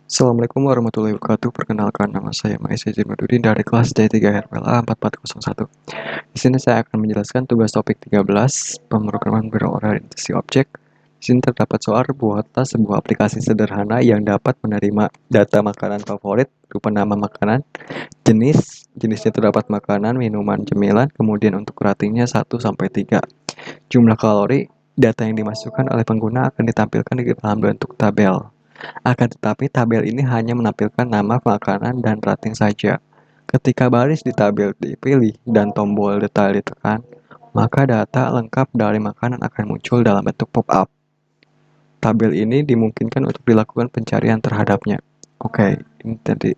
Assalamualaikum warahmatullahi wabarakatuh. Perkenalkan, nama saya Maisa Jimadudin dari kelas D3 RPLA 4401. Di sini saya akan menjelaskan tugas topik 13, pemrograman berorientasi objek. Di sini terdapat soal buatlah sebuah aplikasi sederhana yang dapat menerima data makanan favorit berupa nama makanan, jenisnya terdapat makanan, minuman, cemilan, kemudian untuk ratingnya 1 sampai 3. Jumlah kalori, data yang dimasukkan oleh pengguna akan ditampilkan di dalam bentuk tabel. Akan tetapi tabel ini hanya menampilkan nama makanan dan rating saja. Ketika baris di tabel dipilih dan tombol detail ditekan, maka data lengkap dari makanan akan muncul dalam bentuk pop-up. Tabel ini dimungkinkan untuk dilakukan pencarian terhadapnya. Oke, ini tadi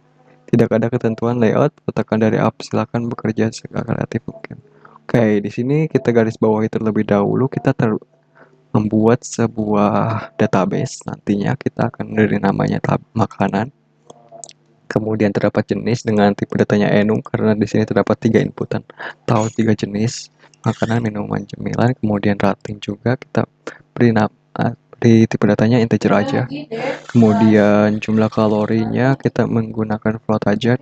tidak ada ketentuan layout, letakkan dari app, silakan bekerja sekreatif mungkin. Oke, di sini kita garis bawahi terlebih dahulu, kita membuat sebuah database. Nantinya kita akan memberi namanya makanan. Kemudian terdapat jenis dengan tipe datanya enum karena di sini terdapat 3 inputan atau 3 jenis makanan, minuman, cemilan. Kemudian rating juga kita beri di tipe datanya integer aja. Kemudian jumlah kalorinya kita menggunakan float aja.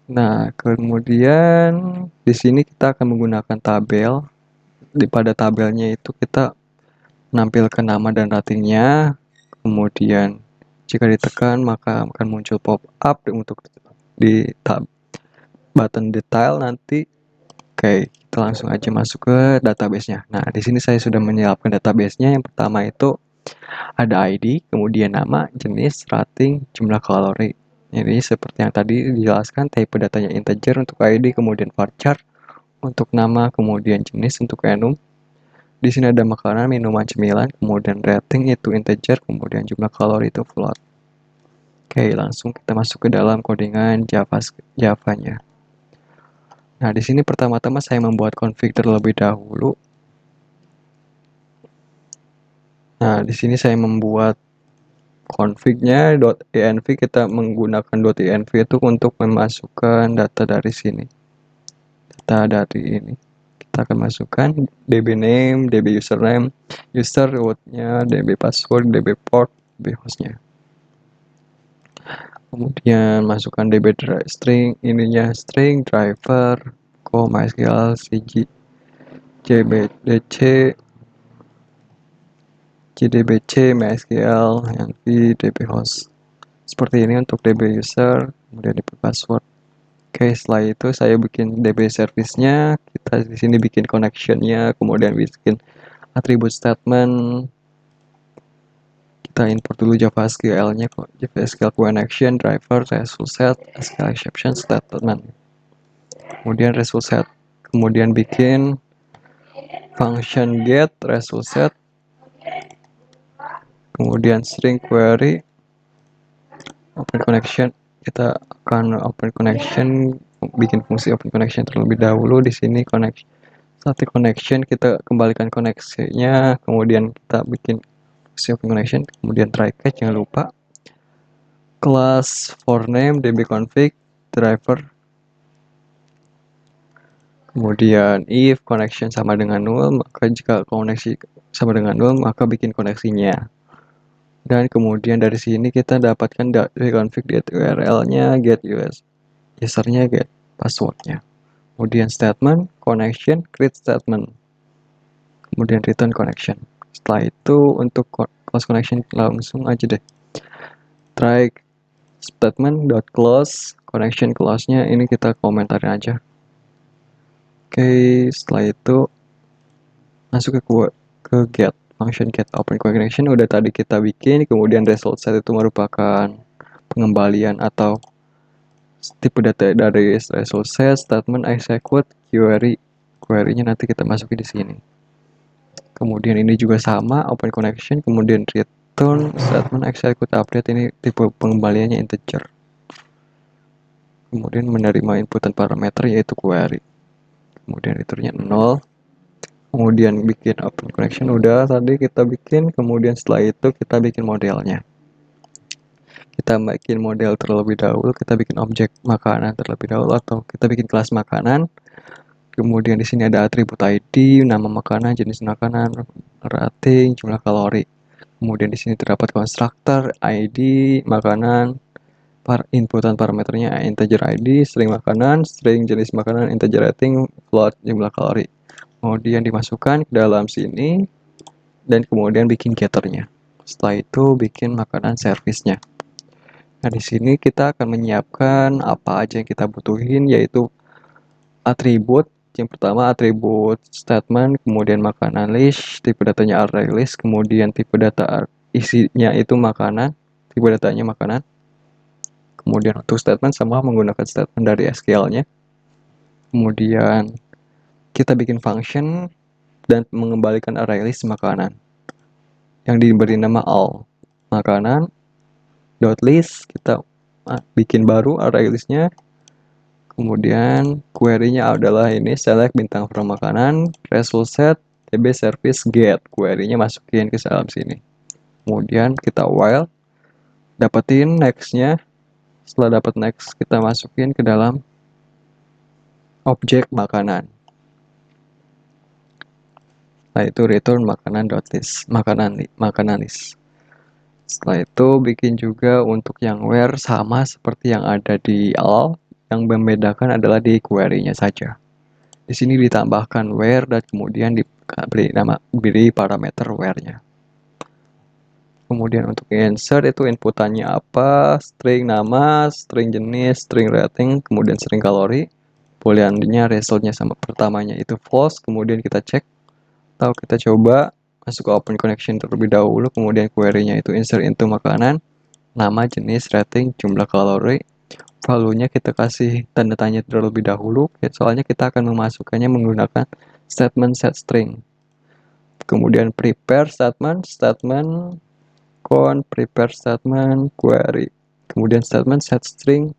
Nah, kemudian di sini kita akan menggunakan tabel. Pada tabelnya itu kita menampilkan nama dan ratingnya. Kemudian jika ditekan maka akan muncul pop-up untuk di button detail nanti. Oke, kita langsung aja masuk ke database-nya. Nah, di sini saya sudah menyiapkan database-nya. Yang pertama itu ada ID, kemudian nama, jenis, rating, jumlah kalori. Ini seperti yang tadi dijelaskan, type datanya integer untuk ID, kemudian varchar untuk nama, kemudian jenis untuk enum. Di sini ada makanan, minuman, cemilan, kemudian rating itu integer, kemudian jumlah kalori itu float. Oke, langsung kita masuk ke dalam codingan Java-nya. Nah, di sini pertama-tama saya membuat config terlebih dahulu. Nah, di sini saya membuat config-nya .env, kita menggunakan .env itu untuk memasukkan data dari sini. Data dari ini. Kita akan masukkan db name, db username, user root-nya, db password, db port, db host-nya. Kemudian masukkan db string, ininya string driver, mysql, cg, jbdc, jdbc, mysql, env, db host. Seperti ini untuk db user, kemudian db password. Oke, setelah itu saya bikin db service-nya, kita di sini bikin connection-nya, kemudian bikin atribut statement. Kita import dulu JavaSQL-nya, JavaSQL connection, driver, result set, SQL exception statement. Kemudian result set, kemudian bikin function get result set, kemudian string query, open connection. Kita akan open connection, bikin fungsi open connection terlebih dahulu. Di sini static connection, kita kembalikan koneksinya, kemudian kita bikin fungsi open connection, kemudian try catch, jangan lupa. Kelas for name dbconfig driver, kemudian if connection sama dengan null, maka jika koneksi sama dengan null maka bikin koneksinya. Dan kemudian dari sini kita dapatkan dbconfig get url-nya, get usernya, get passwordnya. Kemudian statement connection create statement, kemudian return connection. Setelah itu untuk close connection langsung aja deh, try statement dot close connection, close-nya ini kita komentarin aja. Oke, setelah itu masuk ke get function get open connection udah tadi kita bikin. Kemudian result set itu merupakan pengembalian atau tipe data dari result set. Statement execute query-nya nanti kita masukin di sini. Kemudian ini juga sama, open connection, kemudian return statement execute update, ini tipe pengembaliannya integer. Kemudian menerima inputan parameter yaitu query. Kemudian returnnya 0. Kemudian bikin open connection udah tadi kita bikin. Kemudian setelah itu kita bikin modelnya. Kita bikin model terlebih dahulu, kita bikin objek makanan terlebih dahulu, atau kita bikin kelas makanan. Kemudian di sini ada atribut ID, nama makanan, jenis makanan, rating, jumlah kalori. Kemudian di sini terdapat konstruktor, ID, makanan, inputan parameternya integer ID, string makanan, string jenis makanan, integer rating, float, jumlah kalori. Kemudian dimasukkan ke dalam sini dan kemudian bikin getternya. Setelah itu bikin makanan servisnya. Nah, di sini kita akan menyiapkan apa aja yang kita butuhin, yaitu atribut. Yang pertama atribut statement, kemudian makanan list, tipe datanya array list, kemudian tipe data isinya itu makanan, tipe datanya makanan. Kemudian untuk statement sama menggunakan statement dari SQL-nya. Kemudian kita bikin function dan mengembalikan array list makanan yang diberi nama all. Makanan dot list, kita bikin baru array listnya. Kemudian query-nya adalah ini select bintang from makanan, result set, tb service get. Query-nya masukin ke dalam sini. Kemudian kita while, dapetin next-nya. Setelah dapat next, kita masukin ke dalam objek makanan. Setelah itu return makanan.list, makanan list. Setelah itu bikin juga untuk yang where sama seperti yang ada di all, yang membedakan adalah di query-nya saja. Di sini ditambahkan where dan kemudian diberi parameter where-nya. Kemudian untuk insert itu inputannya apa, string nama, string jenis, string rating, kemudian string kalori. Booleannya resultnya sama pertamanya itu false, kemudian kita cek atau kita coba masuk ke open connection terlebih dahulu, kemudian query-nya itu insert into makanan, nama, jenis, rating, jumlah kalori. Value-nya kita kasih tanda tanya terlebih dahulu, soalnya kita akan memasukkannya menggunakan statement set string. Kemudian prepare statement, prepare statement, query. Kemudian statement set string.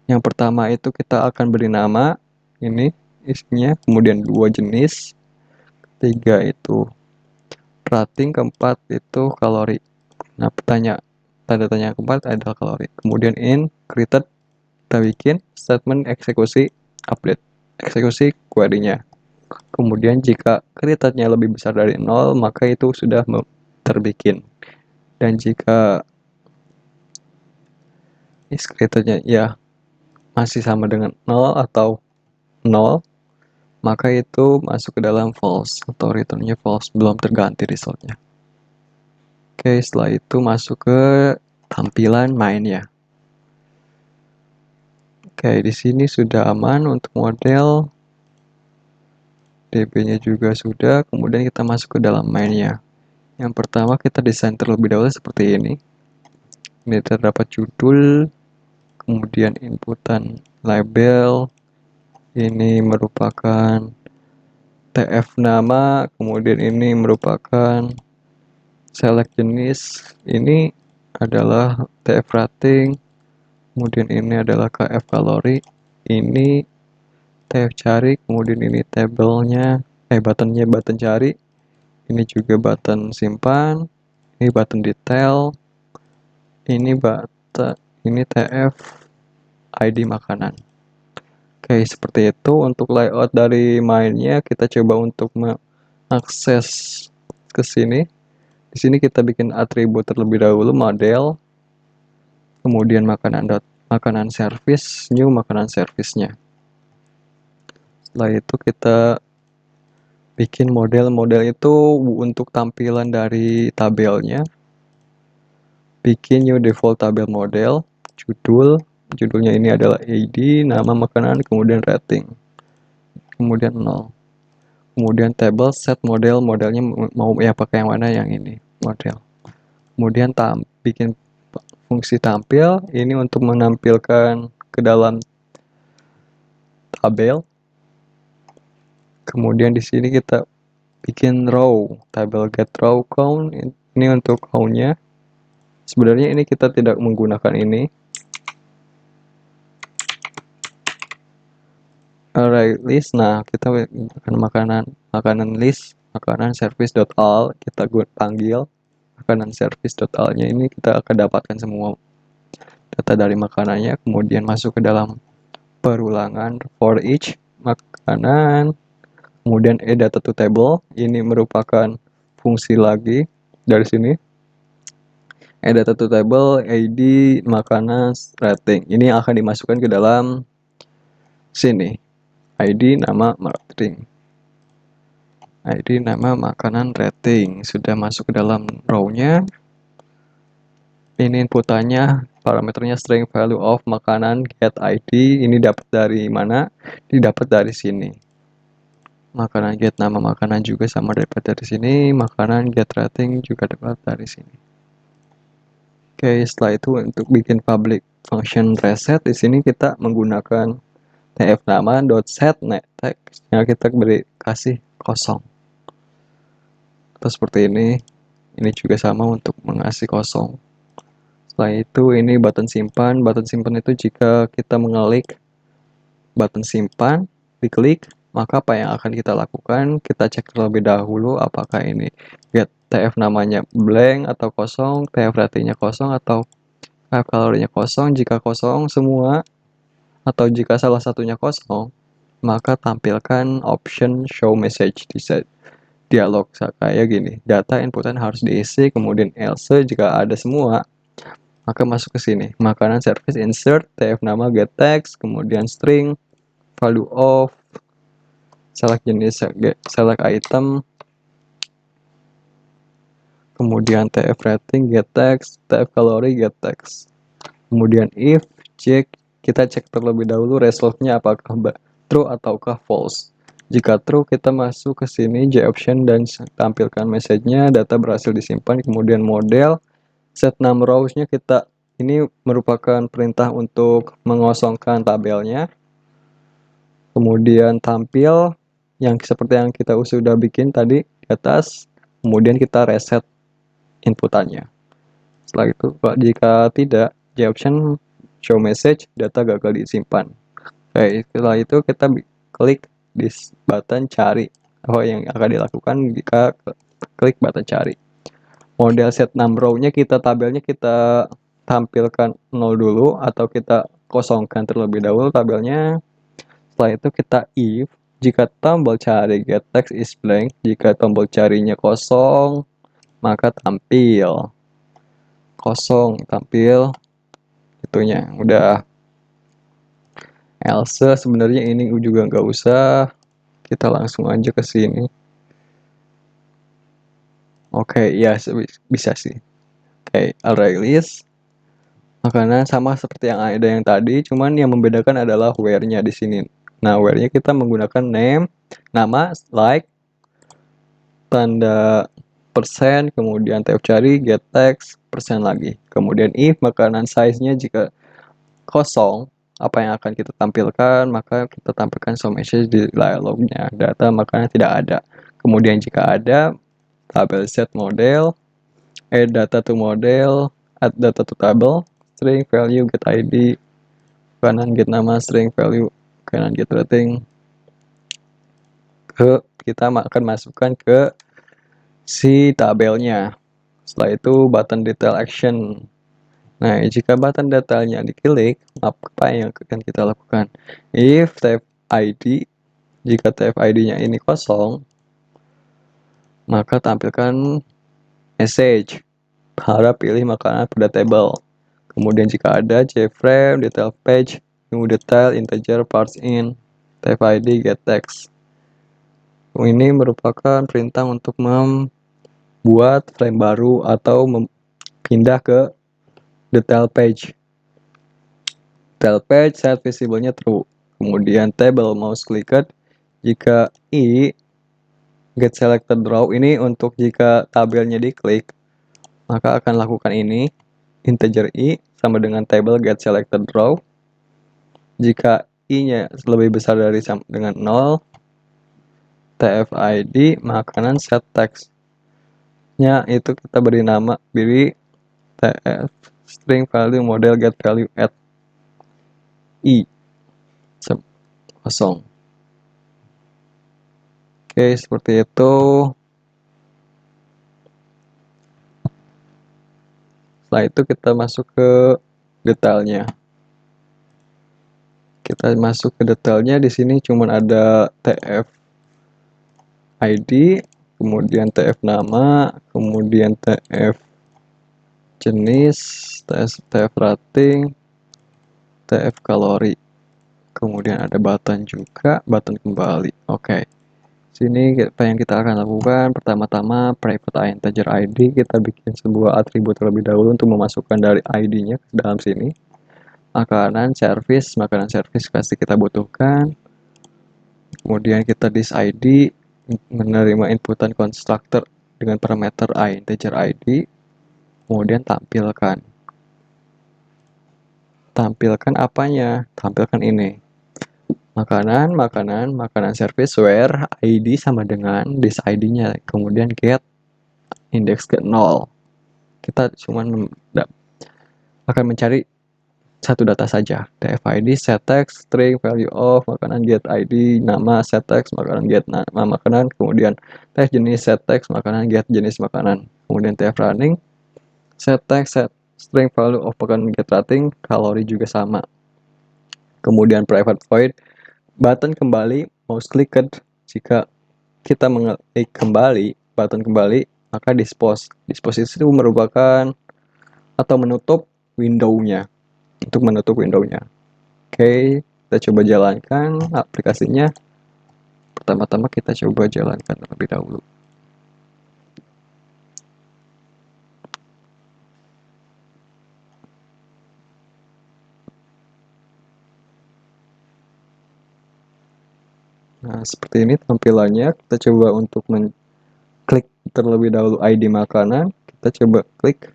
Yang pertama itu kita akan beri nama, ini isinya, kemudian 2 jenis, 3 itu rating, keempat itu kalori. Nah, tanda tanya keempat adalah kalori. Kemudian in created, kita bikin statement eksekusi update, eksekusi query-nya. Kemudian jika created-nya lebih besar dari 0, maka itu sudah terbikin. Dan jika is created-nya ya masih sama dengan 0 atau 0, maka itu masuk ke dalam false atau return-nya false, belum terganti result-nya. Oke, setelah itu masuk ke tampilan mainnya. Oke, di sini sudah aman untuk model. DB-nya juga sudah, kemudian kita masuk ke dalam mainnya. Yang pertama kita desain terlebih dahulu seperti ini. Ini terdapat judul, kemudian inputan label, ini merupakan TF nama, kemudian ini merupakan select jenis, ini adalah TF rating, kemudian ini adalah KF kalori, ini TF cari, kemudian ini tabelnya, buttonnya button cari, ini juga button simpan, ini button detail, ini TF ID makanan. Oke, seperti itu untuk layout dari mainnya. Kita coba untuk mengakses ke sini. Di sini kita bikin atribut terlebih dahulu, model, kemudian makanan service, new makanan service-nya. Setelah itu kita bikin model itu untuk tampilan dari tabelnya. Bikin new default tabel model, judulnya ini adalah ID, nama makanan, kemudian rating, kemudian 0. Kemudian table set modelnya mau ya pakai yang mana, yang ini model. Kemudian bikin fungsi tampil ini untuk menampilkan ke dalam tabel. Kemudian di sini kita bikin row, tabel get row count, ini untuk count-nya. Sebenarnya ini kita tidak menggunakan ini. Array list, nah kita makanan list, makanan service.all, kita panggil makanan service.all-nya ini, kita akan dapatkan semua data dari makanannya, kemudian masuk ke dalam perulangan for each makanan, kemudian add data to table, ini merupakan fungsi lagi dari sini. Add data to table, ID, makanan, rating. Ini akan dimasukkan ke dalam sini. ID, nama, rating. ID, nama, makanan, rating. Sudah masuk ke dalam row-nya. Ini inputannya, parameternya string value of makanan, get ID. Ini dapat dari mana? Didapat dari sini. Makanan get nama makanan juga sama dapat dari sini. Makanan get rating juga dapat dari sini. Oke, setelah itu untuk bikin public function reset, di sini kita menggunakan tf nama .set text yang kita kasih kosong. Atau seperti ini. Ini juga sama untuk mengasih kosong. Setelah itu ini button simpan. Button simpan itu jika kita mengklik button simpan, diklik, maka apa yang akan kita lakukan? Kita cek terlebih dahulu apakah ini get tf namanya blank atau kosong, tf ratingnya kosong atau tf kalorinya kosong. Jika kosong semua atau jika salah satunya kosong, maka tampilkan option show message di dialog kayak gini. Data inputan harus diisi, kemudian else jika ada semua, maka masuk ke sini. Makanan service insert, tf nama get text, kemudian string, value of, select jenis, select item, kemudian tf rating get text, tf kalori get text. Kemudian if check, kita cek terlebih dahulu result-nya apakah true ataukah false. Jika true, kita masuk ke sini J option dan tampilkan message-nya, data berhasil disimpan. Kemudian model set num rows-nya kita, ini merupakan perintah untuk mengosongkan tabelnya. Kemudian tampil yang seperti yang kita sudah bikin tadi di atas. Kemudian kita reset inputannya. Setelah itu, jika tidak, J option show message, data gagal disimpan. Oke, setelah itu kita klik di button cari. Apa yang akan dilakukan jika klik button cari. Model set num row-nya kita, tabelnya kita tampilkan 0 dulu atau kita kosongkan terlebih dahulu tabelnya. Setelah itu kita if, jika tombol cari get text is blank, jika tombol carinya kosong, maka tampil kosong, tampil itunya. Udah. Else sebenarnya ini juga nggak usah, kita langsung aja ke sini. Oke, ya bisa sih. Oke, array list. Makanan sama seperti yang ada yang tadi, cuman yang membedakan adalah where-nya di sini. Nah, where-nya kita menggunakan name, nama, like, tanda persen, kemudian tf cari, get text, persen lagi. Kemudian if makanan size-nya jika kosong, apa yang akan kita tampilkan? Maka kita tampilkan show message di dialognya. Data makanan tidak ada. Kemudian jika ada, tabel set model, add data to model, add data to table, string value get ID, kanan get nama, string value, kanan get rating. Kita akan masukkan ke si tabelnya. Setelah itu button detail action. Nah, jika button detailnya diklik, apa yang akan kita lakukan? If tf ID, jika tf ID-nya ini kosong, maka tampilkan message. Harap pilih makanan pada table. Kemudian jika ada JFrame, detail page, new detail, integer, parts in, tf ID, get text. Ini merupakan perintah untuk membuat frame baru atau pindah ke detail page. Detail page set visible-nya true. Kemudian table mouse clicked, jika i get selected row, ini untuk jika tabelnya diklik, maka akan lakukan ini integer i sama dengan table get selected row. Jika i-nya lebih besar dari dengan 0, tf id makanan set text-nya itu kita beri nama, beri tf string value model get value at i kosong. Oke, seperti itu. Setelah itu kita masuk ke detailnya. Kita masuk ke detailnya, di sini cuma ada tf id, kemudian tf nama, kemudian tf jenis, TF rating, TF kalori. Kemudian ada button juga, button kembali. Oke. Sini apa yang kita akan lakukan? Pertama-tama private integer ID, kita bikin sebuah atribut terlebih dahulu untuk memasukkan dari ID-nya ke dalam sini. Makanan service pasti kita butuhkan. Kemudian kita dis ID menerima inputan constructor dengan parameter integer ID. Kemudian tampilkan apanya? Tampilkan ini. Makanan service where ID sama dengan dis ID-nya. Kemudian get index ke 0. Kita cuma akan mencari satu data saja. TF-ID, set text, string, value of, makanan get ID, nama, set text, makanan get nama makanan, kemudian TF jenis, set text, makanan get jenis makanan. Kemudian TF running, set text, set string, value of, makanan get rating, kalori juga sama. Kemudian private void, button kembali, mouse clicked. Jika kita mengklik kembali, button kembali, maka dispose. Dispose itu merupakan atau menutup window-nya. Untuk menutup window-nya. Oke, kita coba jalankan aplikasinya. Pertama-tama kita coba jalankan terlebih dahulu. Nah, seperti ini tampilannya. Kita coba untuk klik terlebih dahulu ID makanan. Kita coba klik.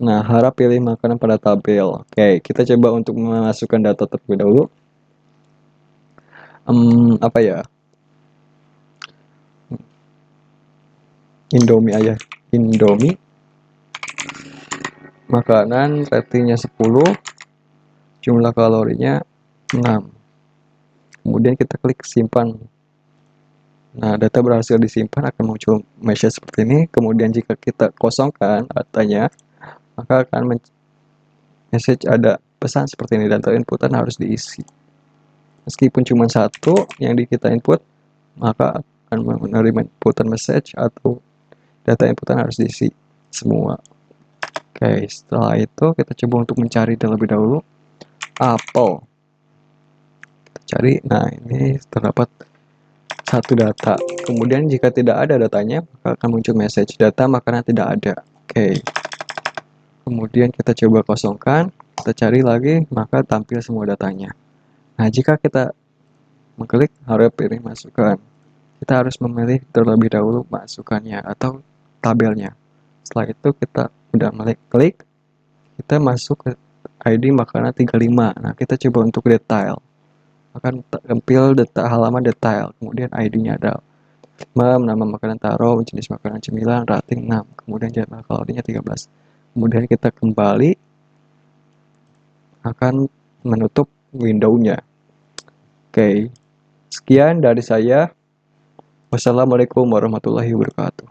Nah, harap pilih makanan pada tabel. Oke, kita coba untuk memasukkan data terlebih dahulu. Apa ya? Indomie aja. Indomie. Makanan ratingnya 10. Jumlah kalorinya 6. Kemudian kita klik simpan. Nah, data berhasil disimpan akan muncul message seperti ini. Kemudian jika kita kosongkan datanya, maka akan message ada pesan seperti ini, data inputan harus diisi. Meskipun cuma satu yang kita input, maka akan menerima inputan message atau data inputan harus diisi semua. Oke, setelah itu kita coba untuk mencari terlebih dahulu apel. Kita cari, nah ini terdapat satu data. Kemudian jika tidak ada datanya, maka akan muncul message data makanan tidak ada. Oke. Kemudian kita coba kosongkan, kita cari lagi, maka tampil semua datanya. Nah, jika kita mengklik harap pilih masukkan, kita harus memilih terlebih dahulu masukannya atau tabelnya. Setelah itu kita udah klik, kita masuk ke ID makanan 35. Nah, kita coba untuk detail. Akan tampil halaman detail. Kemudian ID-nya ada nama makanan taruh, jenis makanan cemilan, rating 6. Kemudian jumlah kalorinya 13. Kemudian kita kembali akan menutup window-nya. Oke. Sekian dari saya. Wassalamualaikum warahmatullahi wabarakatuh.